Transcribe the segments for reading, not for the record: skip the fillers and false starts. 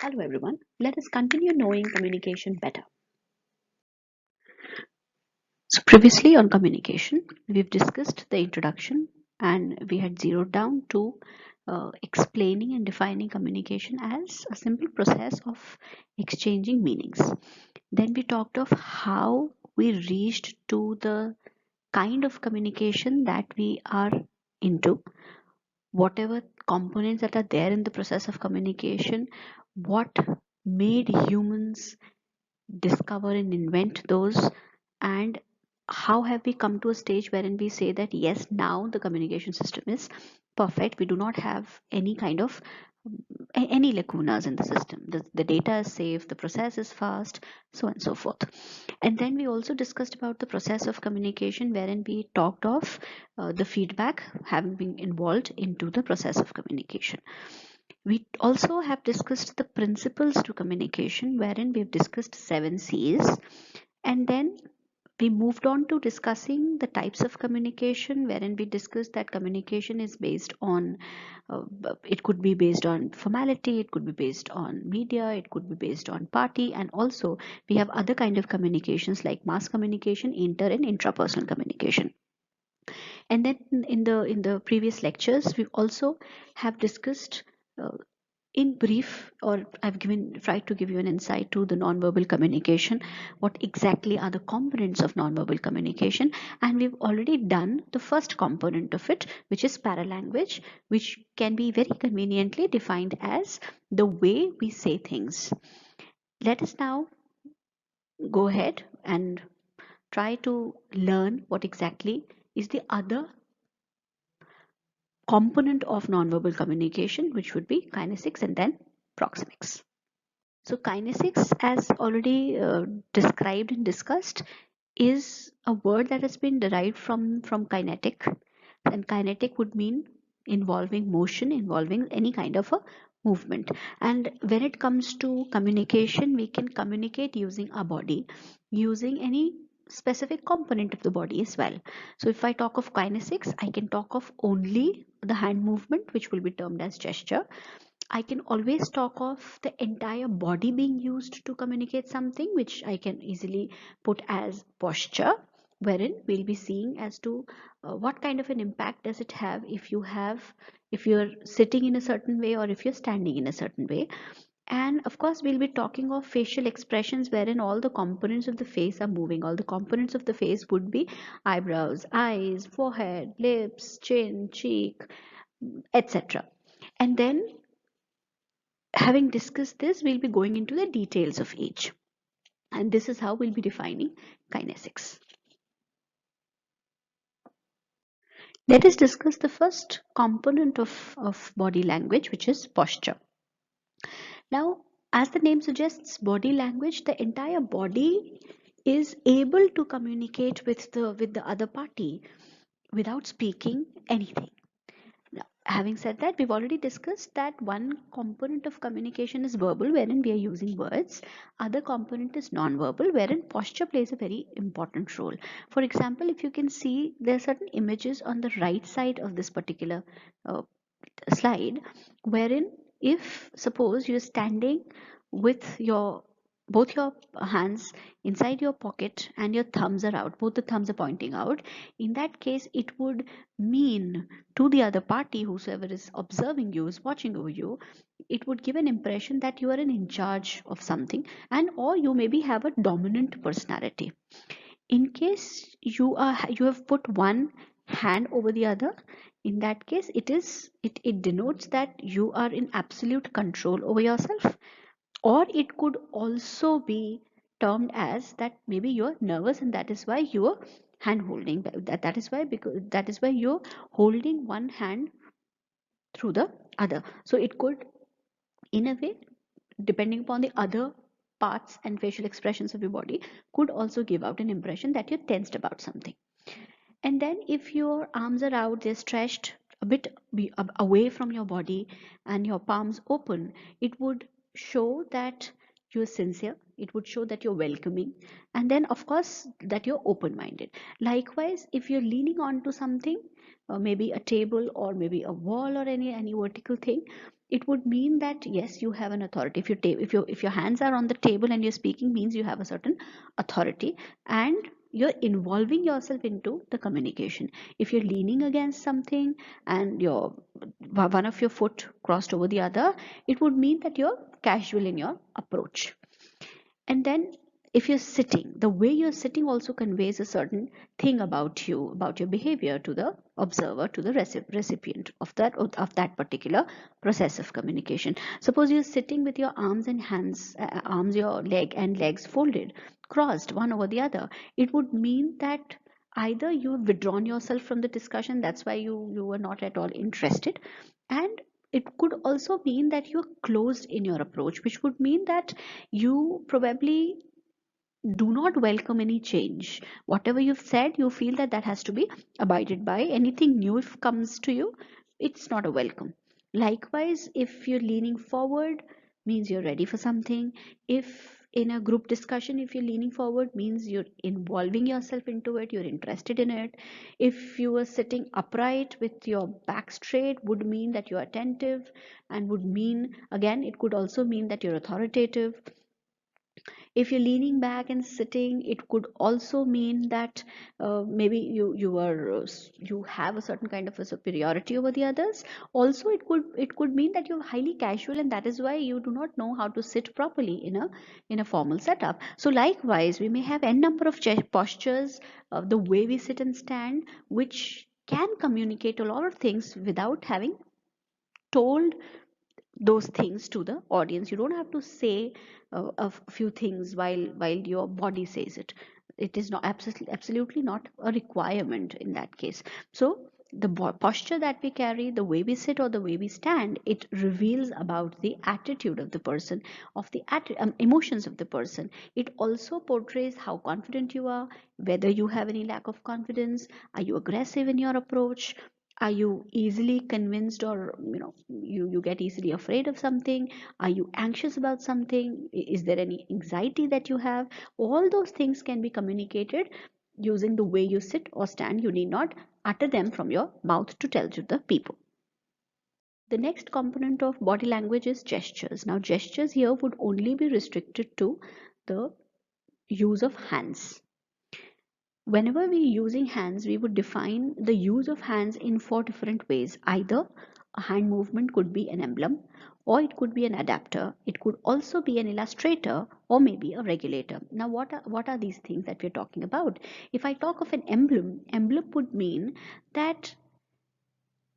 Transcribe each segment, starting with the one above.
Hello everyone, let us continue knowing communication better. So previously on communication, we've discussed the introduction and we had zeroed down to explaining and defining communication as a simple process of exchanging meanings. Then we talked of how we reached to the kind of communication that we are into, whatever components that are there in the process of communication, what made humans discover and invent those, and how have we come to a stage wherein we say that yes, now the communication system is perfect, we do not have any kind of any lacunas in the system, the data is safe, the process is fast, so on and so forth. And then we also discussed about the process of communication wherein we talked of the feedback having been involved into the process of communication. We also have discussed the principles to communication, wherein we've discussed 7 C's, and then we moved on to discussing the types of communication, wherein we discussed that communication is based on, uh, it could be based on formality, it could be based on media, it could be based on party, and also we have other kind of communications like mass communication, inter and intrapersonal communication. And then in the previous lectures we also have discussed uh, in brief, or I've given tried to give you an insight to the nonverbal communication, what exactly are the components of nonverbal communication, and we've already done the first component of it, which is paralanguage, which can be very conveniently defined as the way we say things. Let us now go ahead and try to learn what exactly is the other component of nonverbal communication, which would be kinesics and then proxemics. So kinesics, as already described and discussed, is a word that has been derived from kinetic, and kinetic would mean involving motion, involving any kind of a movement. And when it comes to communication, we can communicate using our body, using any specific component of the body as well. So if I talk of kinesics, I can talk of only the hand movement, which will be termed as gesture. I can always talk of the entire body being used to communicate something, which I can easily put as posture, wherein we'll be seeing as to what kind of an impact does it have if you're sitting in a certain way or if you're standing in a certain way. And of course, we'll be talking of facial expressions wherein all the components of the face are moving. All the components of the face would be eyebrows, eyes, forehead, lips, chin, cheek, etc. And then, having discussed this, we'll be going into the details of each. And this is how we'll be defining kinesics. Let us discuss the first component of body language, which is posture. Now, as the name suggests, body language, the entire body is able to communicate with the other party without speaking anything. Now, having said that, we've already discussed that one component of communication is verbal, wherein we are using words. Other component is non-verbal, wherein posture plays a very important role. For example, if you can see, there are certain images on the right side of this particular uh, slide, wherein if suppose you're standing with your both your hands inside your pocket and your thumbs are out, both the thumbs are pointing out, in that case it would mean to the other party, whosoever is observing you, is watching over you, it would give an impression that you are in charge of something, and or you maybe have a dominant personality. In case you have put one hand over the other, in that case it denotes that you are in absolute control over yourself. Or it could also be termed as that maybe you're nervous and that is why you're hand holding, that is why, because that is why you're holding one hand through the other. So it could, in a way, depending upon the other parts and facial expressions of your body, could also give out an impression that you're tensed about something. And then if your arms are out, they're stretched a bit away from your body and your palms open, it would show that you're sincere, it would show that you're welcoming, and then of course that you're open minded. Likewise, if you're leaning onto something, maybe a table or maybe a wall or any vertical thing, it would mean that yes, you have an authority. If your hands are on the table and you're speaking, means you have a certain authority, and you're involving yourself into the communication. If you're leaning against something and your one of your foot crossed over the other, it would mean that you're casual in your approach. And then if you're sitting, the way you're sitting also conveys a certain thing about you, about your behavior, to the observer, to the recipient of that particular process of communication. Suppose you're sitting with your arms and hands, arms, your leg and legs folded, crossed one over the other. It would mean that either you have withdrawn yourself from the discussion, that's why you were not at all interested, and it could also mean that you're closed in your approach, which would mean that you probably do not welcome any change. Whatever you've said, you feel that that has to be abided by. Anything new if comes to you, it's not a welcome. Likewise, if you're leaning forward, means you're ready for something. If in a group discussion, if you're leaning forward, means you're involving yourself into it, you're interested in it. If you were sitting upright with your back straight, would mean that you're attentive, and would mean, again, it could also mean that you're authoritative. If you're leaning back and sitting, it could also mean that maybe you have a certain kind of a superiority over the others. Also, it could mean that you're highly casual, and that is why you do not know how to sit properly in a formal setup. So likewise, we may have n number of postures, the way we sit and stand, which can communicate a lot of things without having told those things to the audience. You don't have to say a few things while your body says it. It is not absolutely not a requirement in that case. So the posture that we carry, the way we sit or the way we stand, it reveals about the attitude of the person, of the emotions of the person. It also portrays how confident you are, whether you have any lack of confidence. Are you aggressive in your approach? Are you easily convinced, or you get easily afraid of something? Are you anxious about something? Is there any anxiety that you have? All those things can be communicated using the way you sit or stand. You need not utter them from your mouth to tell to the people. The next component of body language is gestures. Now gestures here would only be restricted to the use of hands. Whenever we're using hands, we would define the use of hands in four different ways. Either a hand movement could be an emblem, or it could be an adapter. It could also be an illustrator, or maybe a regulator. Now, what are these things that we're talking about? If I talk of an emblem would mean that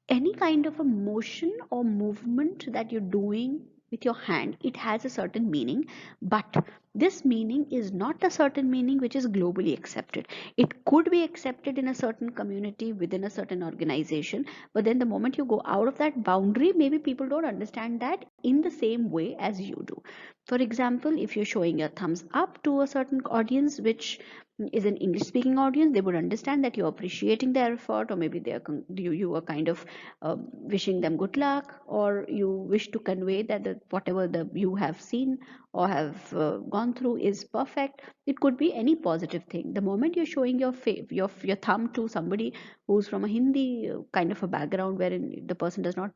any kind of a motion or movement that you're doing with your hand, it has a certain meaning, but this meaning is not a certain meaning which is globally accepted. It could be accepted in a certain community, within a certain organization, but then the moment you go out of that boundary, maybe people don't understand that in the same way as you do. For example, if you're showing your thumbs up to a certain audience, which is an English speaking audience, they would understand that you're appreciating their effort, or maybe you are kind of wishing them good luck, or you wish to convey that whatever you have seen or have gone through is perfect. It could be any positive thing. The moment you're showing your thumb to somebody who's from a Hindi kind of a background, wherein the person does not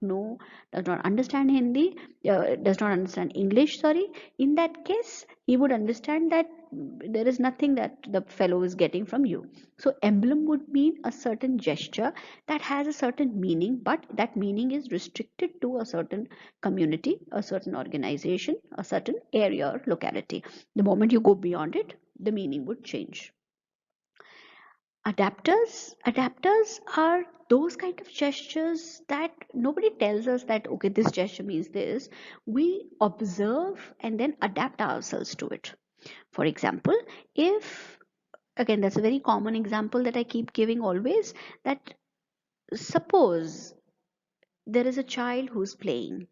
understand Hindi, does not understand English, sorry, in that case, he would understand that there is nothing that the fellow is getting from you. So emblem would mean a certain gesture that has a certain meaning, but that meaning is restricted to a certain community, a certain organization, a certain area or locality. The moment you go beyond it, the meaning would change. Adapters are those kind of gestures that nobody tells us that okay, this gesture means this. We observe and then adapt ourselves to it. For example, if, again, that's a very common example that I keep giving always, that suppose there is a child who's playing,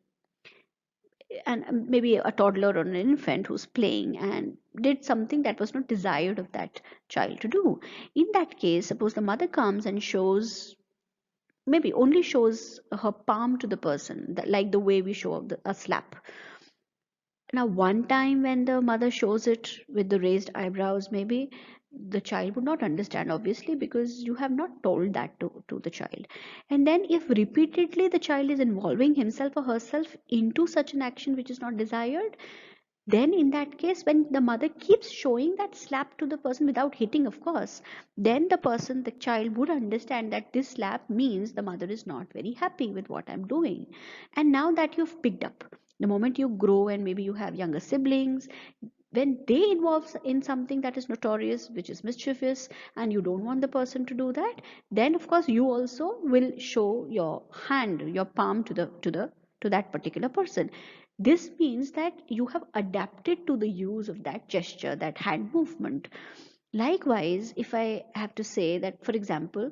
and maybe a toddler or an infant who's playing and did something that was not desired of that child to do. In that case, suppose the mother comes and shows, maybe only shows her palm to the person, like the way we show a slap. Now one time when the mother shows it with the raised eyebrows, maybe the child would not understand, obviously, because you have not told that to the child. And then if repeatedly the child is involving himself or herself into such an action which is not desired, then in that case, when the mother keeps showing that slap to the person without hitting, of course, then the child would understand that this slap means the mother is not very happy with what I'm doing. And now that you've picked up, the moment you grow and maybe you have younger siblings, when they involve in something that is notorious, which is mischievous, and you don't want the person to do that, then of course you also will show your hand, your palm to that particular person. This means that you have adapted to the use of that gesture, that hand movement. Likewise, if I have to say that, for example,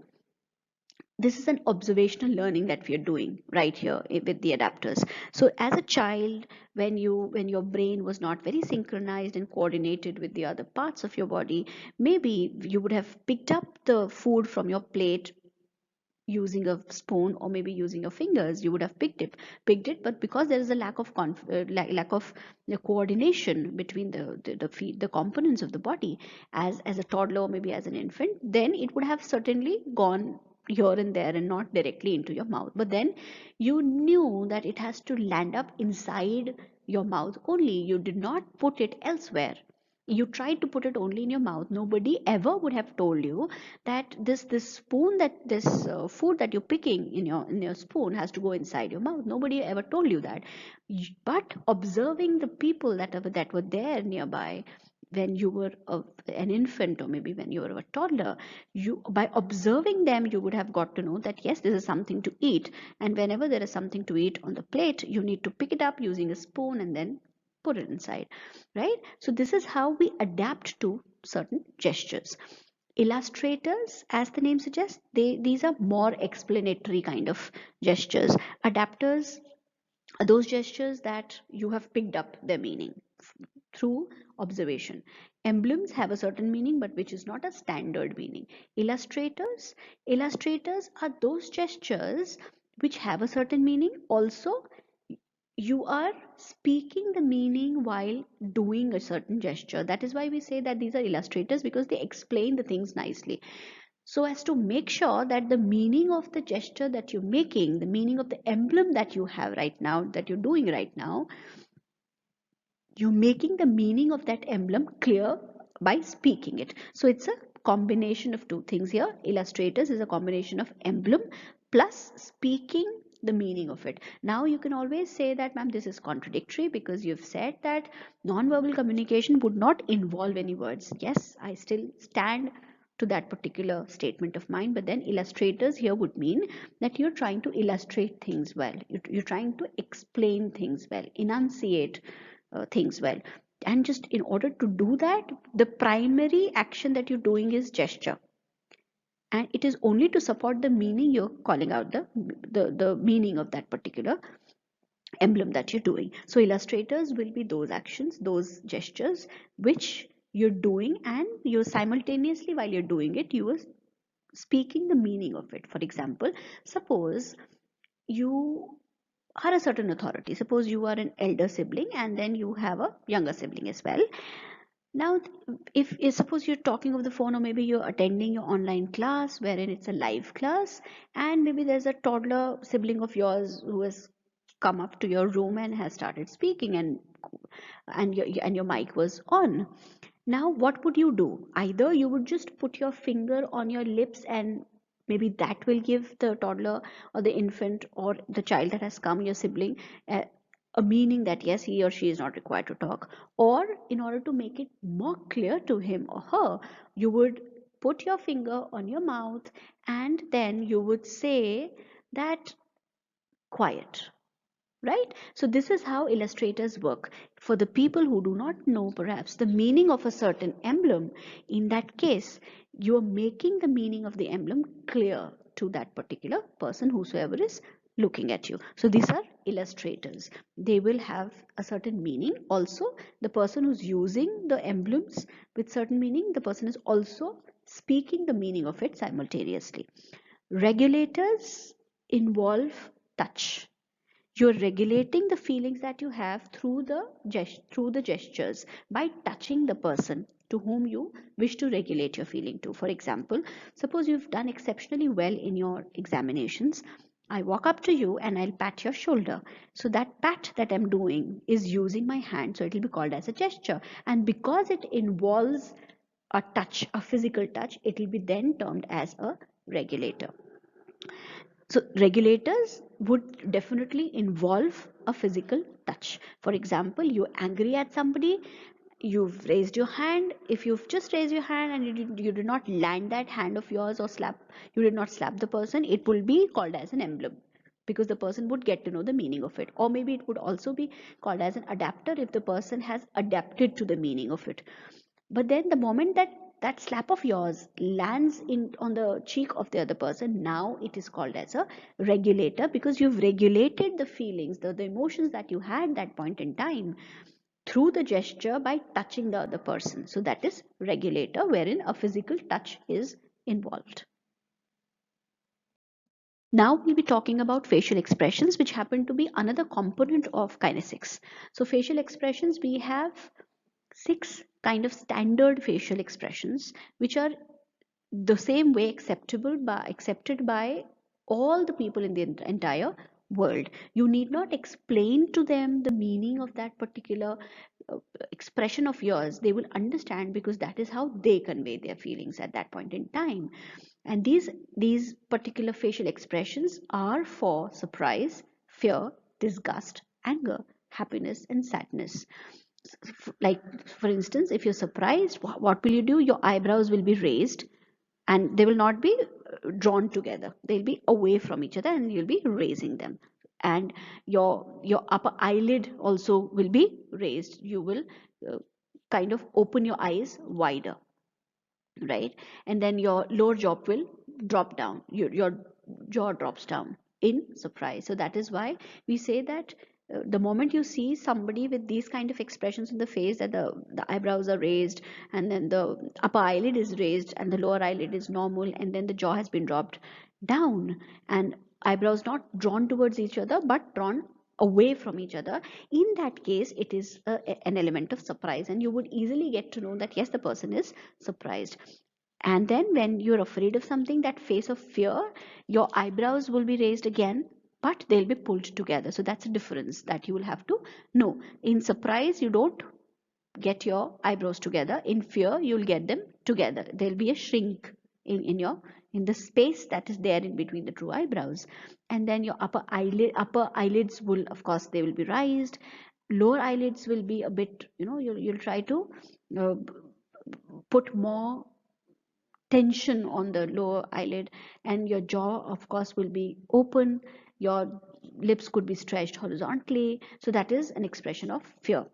this is an observational learning that we are doing right here with the adapters. So as a child, when your brain was not very synchronized and coordinated with the other parts of your body, maybe you would have picked up the food from your plate using a spoon, or maybe using your fingers, you would have picked it. But because there is a lack of coordination between the components of the body, as a toddler or maybe as an infant, then it would have certainly gone here and there and not directly into your mouth. But then you knew that it has to land up inside your mouth only, you did not put it elsewhere. You tried to put it only in your mouth. Nobody ever would have told you that this spoon, that this food that you're picking in your spoon has to go inside your mouth. Nobody ever told you that. But observing the people that were there nearby when you were an infant, or maybe when you were a toddler, you, by observing them, you would have got to know that yes, this is something to eat, and whenever there is something to eat on the plate, you need to pick it up using a spoon and then put it inside, right? So this is how we adapt to certain gestures. Illustrators, as the name suggests, these are more explanatory kind of gestures. Adapters are those gestures that you have picked up their meaning through observation. Emblems have a certain meaning, but which is not a standard meaning. Illustrators are those gestures which have a certain meaning. Also, you are speaking the meaning while doing a certain gesture. That is why we say that these are illustrators, because they explain the things nicely, so as to make sure that the meaning of the gesture that you're making, the meaning of the emblem that you have right now, that you're doing right now, you're making the meaning of that emblem clear by speaking it. So it's a combination of two things here. Illustrators is a combination of emblem plus speaking the meaning of it. Now you can always say that, ma'am, this is contradictory, because you've said that non-verbal communication would not involve any words. Yes, I still stand to that particular statement of mine, but then illustrators here would mean that you're trying to illustrate things well, you're trying to explain things well, enunciate things well. And just in order to do that, the primary action that you're doing is gesture, and it is only to support the meaning you're calling out the meaning of that particular emblem that you're doing. So illustrators will be those actions, those gestures which you're doing, and you're simultaneously, while you're doing it, you are speaking the meaning of it. For example, suppose you are a certain authority. Suppose you are an elder sibling and then you have a younger sibling as well. Now, if suppose you're talking over the phone, or maybe you're attending your online class wherein it's a live class, and maybe there's a toddler sibling of yours who has come up to your room and has started speaking, and your mic was on. Now, what would you do? Either you would just put your finger on your lips, and maybe that will give the toddler or the infant or the child that has come, your sibling, a meaning that yes, he or she is not required to talk. Or in order to make it more clear to him or her, you would put your finger on your mouth, and then you would say that quiet. Right? So this is how illustrators work. For the people who do not know perhaps the meaning of a certain emblem, in that case, you are making the meaning of the emblem clear to that particular person, whosoever is looking at you. So these are illustrators. They will have a certain meaning. Also, the person who's using the emblems with certain meaning, the person is also speaking the meaning of it simultaneously. Regulators involve touch. You're regulating the feelings that you have through the gestures by touching the person to whom you wish to regulate your feeling to. For example, suppose you've done exceptionally well in your examinations. I walk up to you and I'll pat your shoulder. So that pat that I'm doing is using my hand, so it will be called as a gesture. And because it involves a touch, a physical touch, it will be then termed as a regulator. So regulators would definitely involve a physical touch. For example, you're angry at somebody, you've raised your hand. If you've just raised your hand and you did not land that hand of yours or you did not slap the person, it will be called as an emblem because the person would get to know the meaning of it. Or maybe it would also be called as an adapter if the person has adapted to the meaning of it. But then the moment that slap of yours lands in on the cheek of the other person, now it is called as a regulator because you've regulated the feelings, the emotions that you had that point in time through the gesture by touching the other person. So that is regulator, wherein a physical touch is involved. Now we'll be talking about facial expressions, which happen to be another component of kinesics. So facial expressions, we have six kind of standard facial expressions which are the same way accepted by all the people in the entire world. You need not explain to them the meaning of that particular expression of yours. They will understand because that is how they convey their feelings at that point in time. And these particular facial expressions are for surprise, fear, disgust, anger, happiness, and sadness. Like, for instance, if you're surprised, what will you do? Your eyebrows will be raised and they will not be drawn together. They'll be away from each other and you'll be raising them. And your upper eyelid also will be raised. You will uh, kind of open your eyes wider, right? And then your lower jaw will drop down, your jaw drops down in surprise. So that is why we say that the moment you see somebody with these kind of expressions in the face, that the eyebrows are raised and then the upper eyelid is raised and the lower eyelid is normal and then the jaw has been dropped down and eyebrows not drawn towards each other but drawn away from each other, in that case it is an element of surprise and you would easily get to know that yes, the person is surprised. And then when you're afraid of something, that face of fear, your eyebrows will be raised again, but they'll be pulled together. So that's a difference that you will have to know. In surprise, you don't get your eyebrows together. In fear, you'll get them together. There'll be a shrink in the space that is there in between the two eyebrows. And then your upper eyelids will, of course, they will be raised. Lower eyelids will be a bit, you'll try to uh, put more tension on the lower eyelid, and your jaw of course will be open. Your lips could be stretched horizontally, so that is an expression of fear.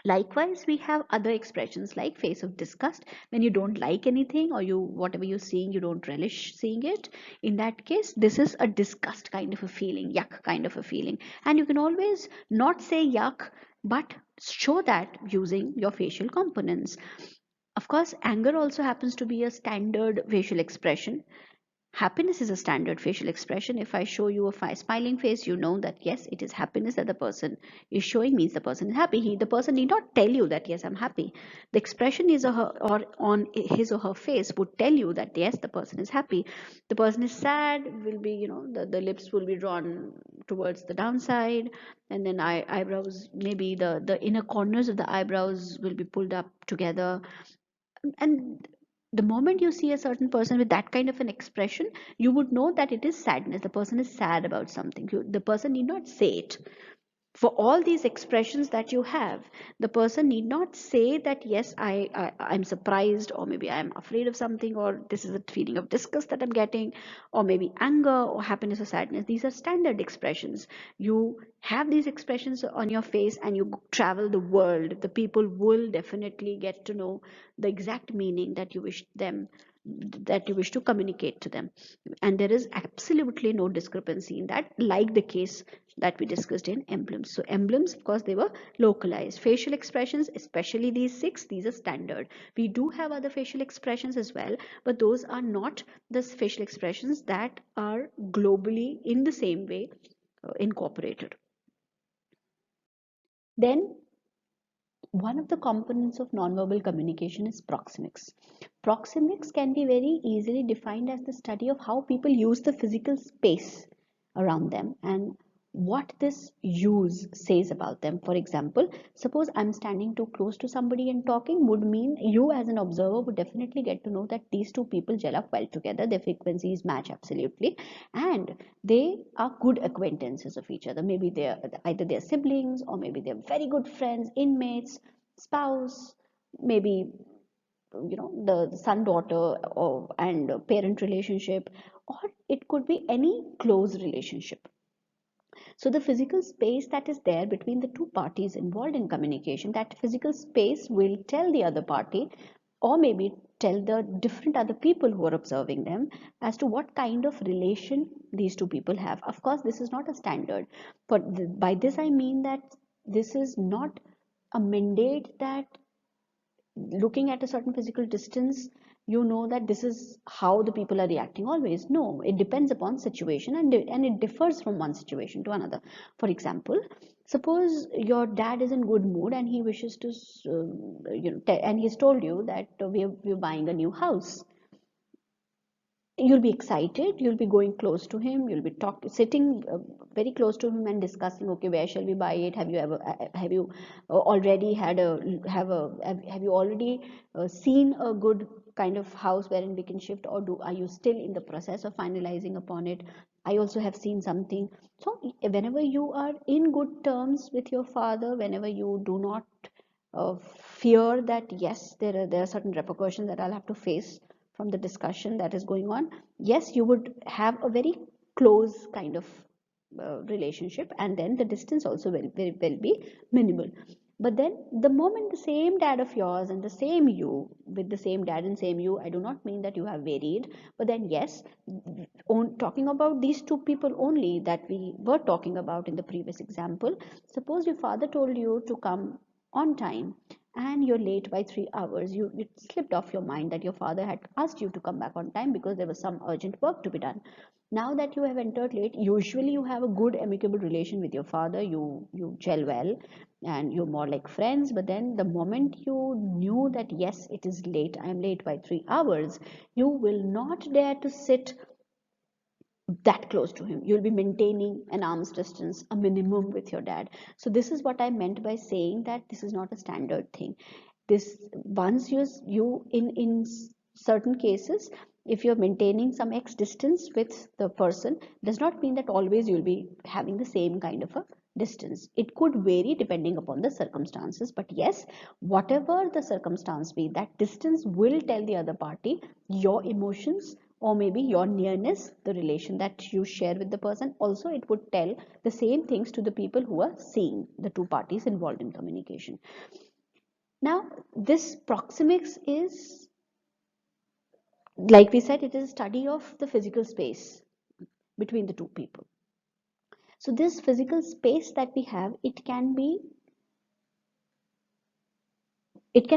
Likewise, we have other expressions like face of disgust, when you don't like anything or you whatever you're seeing you don't relish seeing it. In that case, this is a disgust kind of a feeling, yuck kind of a feeling, and you can always not say yuck but show that using your facial components. Of course, anger also happens to be a standard facial expression. Happiness is a standard facial expression. If I show you a smiling face, you know that yes, it is happiness that the person is showing, means the person is happy. The person need not tell you that yes, I'm happy. The expression is or on his or her face would tell you that yes, the person is happy. The person is sad, will be, the lips will be drawn towards the downside, and then eyebrows, maybe the inner corners of the eyebrows will be pulled up together. And the moment you see a certain person with that kind of an expression, you would know that it is sadness. The person is sad about something. The person need not say it. For all these expressions that you have, the person need not say that yes, I'm surprised, or maybe I'm afraid of something, or this is a feeling of disgust that I'm getting, or maybe anger or happiness or sadness. These are standard expressions. You have these expressions on your face and you travel the world, the people will definitely get to know the exact meaning that you wish to communicate to them. And there is absolutely no discrepancy in that, like the case that we discussed in emblems. So emblems, of course, they were localized. Facial expressions, especially these six, these are standard. We do have other facial expressions as well, but those are not the facial expressions that are globally in the same way incorporated. Then one of the components of nonverbal communication is proxemics. Proxemics can be very easily defined as the study of how people use the physical space around them and what this use says about them. For example, suppose I'm standing too close to somebody and talking would mean you as an observer would definitely get to know that these two people gel up well together, their frequencies match absolutely, and they are good acquaintances of each other. Maybe they're either they're siblings or maybe they're very good friends, inmates, spouse, maybe the son daughter or and parent relationship, or it could be any close relationship. So the physical space that is there between the two parties involved in communication, that physical space will tell the other party or maybe tell the different other people who are observing them as to what kind of relation these two people have. Of course, this is not a standard, but by this I mean that this is not a mandate that looking at a certain physical distance you know that this is how the people are reacting always. No, it depends upon situation, and it differs from one situation to another. For example, suppose your dad is in good mood and he wishes to and he's told you that we're buying a new house. You'll be excited, you'll be going close to him, you'll be sitting very close to him and discussing, okay, where shall we buy it? Have you ever have you already had a have you already seen a good kind of house wherein we can shift, or do are you still in the process of finalizing upon it? I also have seen something. So whenever you are in good terms with your father, whenever you do not fear that yes there are certain repercussions that I'll have to face from the discussion that is going on, yes, you would have a very close kind of relationship, and then the distance also will be minimal. But then the moment the same dad of yours and the same you, with the same dad and same you, I do not mean that you have varied, but then yes, talking about these two people only that we were talking about in the previous example, suppose your father told you to come on time and you're late by 3 hours. It slipped off your mind that your father had asked you to come back on time because there was some urgent work to be done. Now that you have entered late, usually you have a good amicable relation with your father, you gel well and you're more like friends. But then the moment you knew that yes, it is late, I'm late by 3 hours, you will not dare to sit that close to him. You'll be maintaining an arm's distance, a minimum with your dad. So this is what I meant by saying that this is not a standard thing. This once you in certain cases, if you're maintaining some x distance with the person, does not mean that always you'll be having the same kind of a distance. It could vary depending upon the circumstances, but yes, whatever the circumstance be, that distance will tell the other party your emotions or maybe your nearness, the relation that you share with the person. Also, it would tell the same things to the people who are seeing the two parties involved in communication. Now, this proxemics is, like we said, it is a study of the physical space between the two people. So this physical space that we have, it can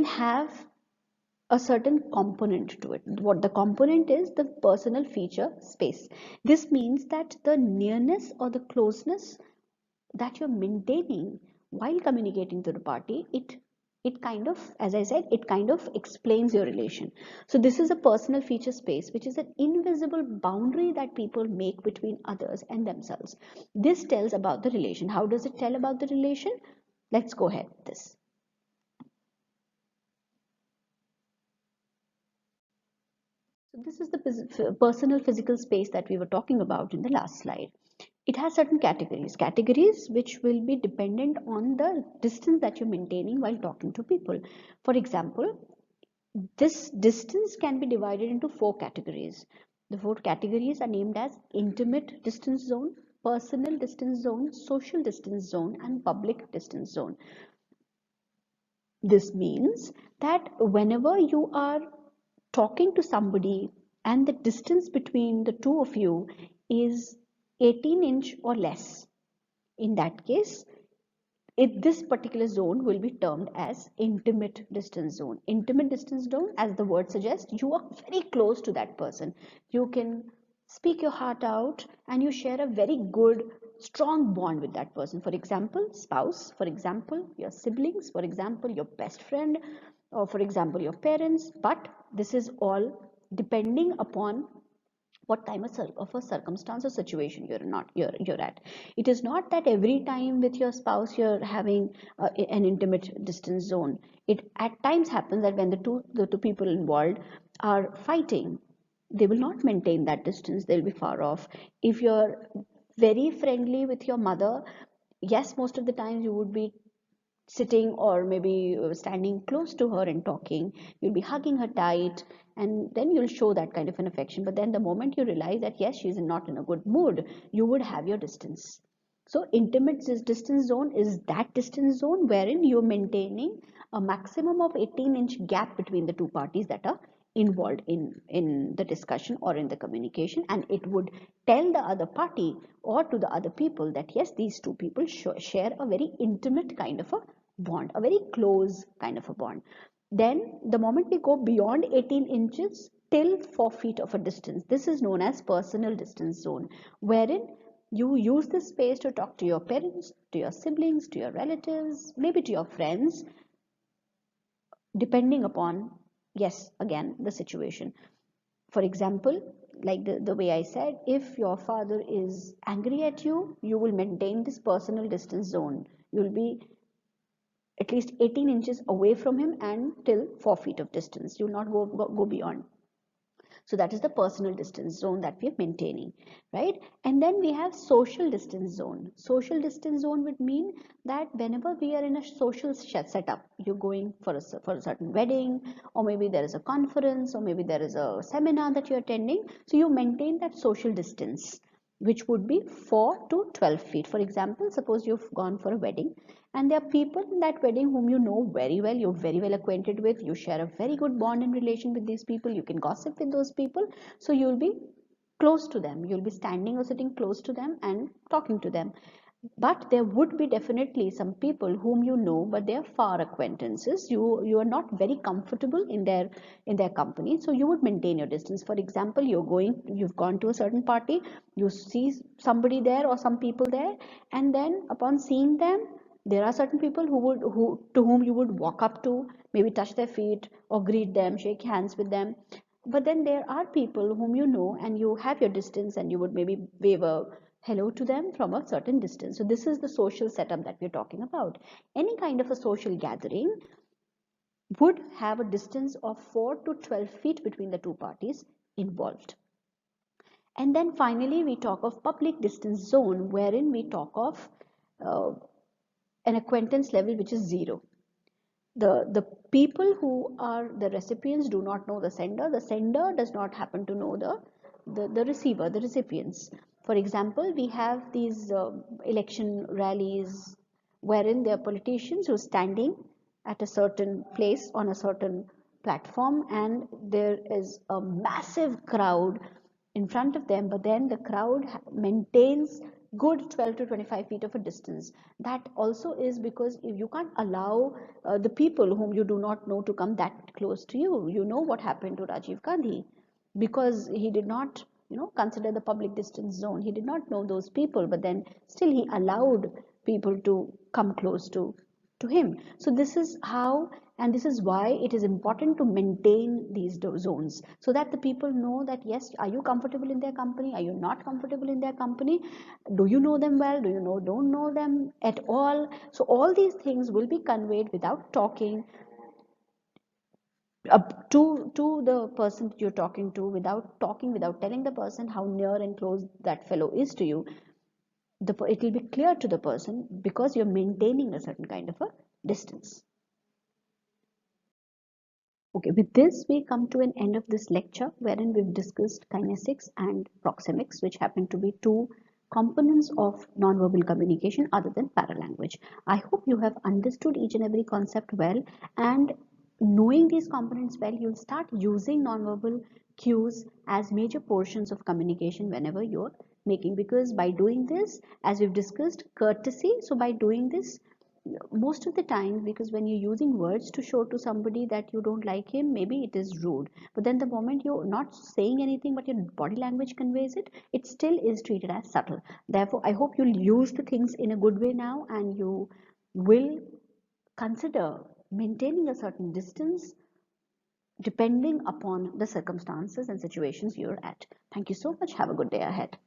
have a certain component to it. What the component is, the personal feature space. This means that the nearness or the closeness that you're maintaining while communicating to the party, it kind of, as I said, it kind of explains your relation. So this is a personal feature space, which is an invisible boundary that people make between others and themselves. This tells about the relation. How does it tell about the relation? Let's go ahead with this. So this is the personal physical space that we were talking about in the last slide. It has certain categories which will be dependent on the distance that you're maintaining while talking to people. For example, this distance can be divided into four categories. The four categories are named as intimate distance zone, personal distance zone, social distance zone, and public distance zone. This means that whenever you are talking to somebody and the distance between the two of you is 18-inch or less, in that case, this particular zone will be termed as intimate distance zone. Intimate distance zone, as the word suggests, you are very close to that person. You can speak your heart out and you share a very good strong bond with that person. For example, spouse, for example, your siblings, for example, your best friend, or for example, your parents. But this is all depending upon what time of a circumstance or situation you're at. It is not that every time with your spouse you're having an intimate distance zone. It at times happens that when the two people involved are fighting, they will not maintain that distance, they'll be far off. If you're very friendly with your mother, yes, most of the times you would be sitting or maybe standing close to her and talking, you'll be hugging her tight, and then you'll show that kind of an affection. But then the moment you realize that yes, she's not in a good mood, you would have your distance. So intimate distance zone is that distance zone wherein you're maintaining a maximum of 18-inch gap between the two parties that are involved in the discussion or in the communication, and it would tell the other party or to the other people that yes, these two people share a very intimate kind of a bond, a very close kind of a bond. Then the moment we go beyond 18 inches till 4 feet of a distance, this is known as personal distance zone, wherein you use this space to talk to your parents, to your siblings, to your relatives, maybe to your friends, depending upon, yes, again, the situation. For example, like the way I said, if your father is angry at you, you will maintain this personal distance zone. You'll be at least 18 inches away from him and till 4 feet of distance. You'll not go beyond. So that is the personal distance zone that we are maintaining, right? And then we have social distance zone. Social distance zone would mean that whenever we are in a social setup, you're going for a certain wedding, or maybe there is a conference, or maybe there is a seminar that you're attending. So you maintain that social distance, which would be 4 to 12 feet. For example, suppose you've gone for a wedding and there are people in that wedding whom you know very well, you're very well acquainted with, you share a very good bond and relation with these people, you can gossip with those people, so you'll be close to them, you'll be standing or sitting close to them and talking to them. But there would be definitely some people whom you know, but they are far acquaintances, you are not very comfortable in their company, so you would maintain your distance. For example, you've gone to a certain party, you see somebody there or some people there, and then upon seeing them, there are certain people who to whom you would walk up to, maybe touch their feet or greet them, shake hands with them. But then there are people whom you know and you have your distance, and you would maybe wave a hello to them from a certain distance. So this is the social setup that we're talking about. Any kind of a social gathering would have a distance of 4 to 12 feet between the two parties involved. And then finally we talk of public distance zone, wherein we talk of uh, an acquaintance level which is zero. The people who are the recipients do not know the sender does not happen to know the receiver, the recipients. For example, we have these election rallies wherein there are politicians who are standing at a certain place on a certain platform, and there is a massive crowd in front of them, but then the crowd maintains good 12 to 25 feet of a distance. That also is because if you can't allow the people whom you do not know to come that close to you. You know what happened to Rajiv Gandhi, because he did not consider the public distance zone. He did not know those people, but then still he allowed people to come close to him. So this is how, and this is why it is important to maintain these zones, so that the people know that yes, are you comfortable in their company, are you not comfortable in their company, do you know them well, do you don't know them at all. So all these things will be conveyed without talking, to the person you're talking to, without talking, without telling the person how near and close that fellow is to you. It will be clear to the person because you're maintaining a certain kind of a distance. Okay, with this we come to an end of this lecture, wherein we've discussed kinesics and proxemics, which happen to be two components of nonverbal communication other than paralanguage. I hope you have understood each and every concept well, and knowing these components well, you'll start using nonverbal cues as major portions of communication whenever you're making, because by doing this, as we've discussed, courtesy, so by doing this, most of the time, because when you're using words to show to somebody that you don't like him, maybe it is rude, but then the moment you're not saying anything but your body language conveys it, it still is treated as subtle. Therefore, I hope you'll use the things in a good way now, and you will consider maintaining a certain distance depending upon the circumstances and situations you're at. Thank you so much. Have a good day ahead.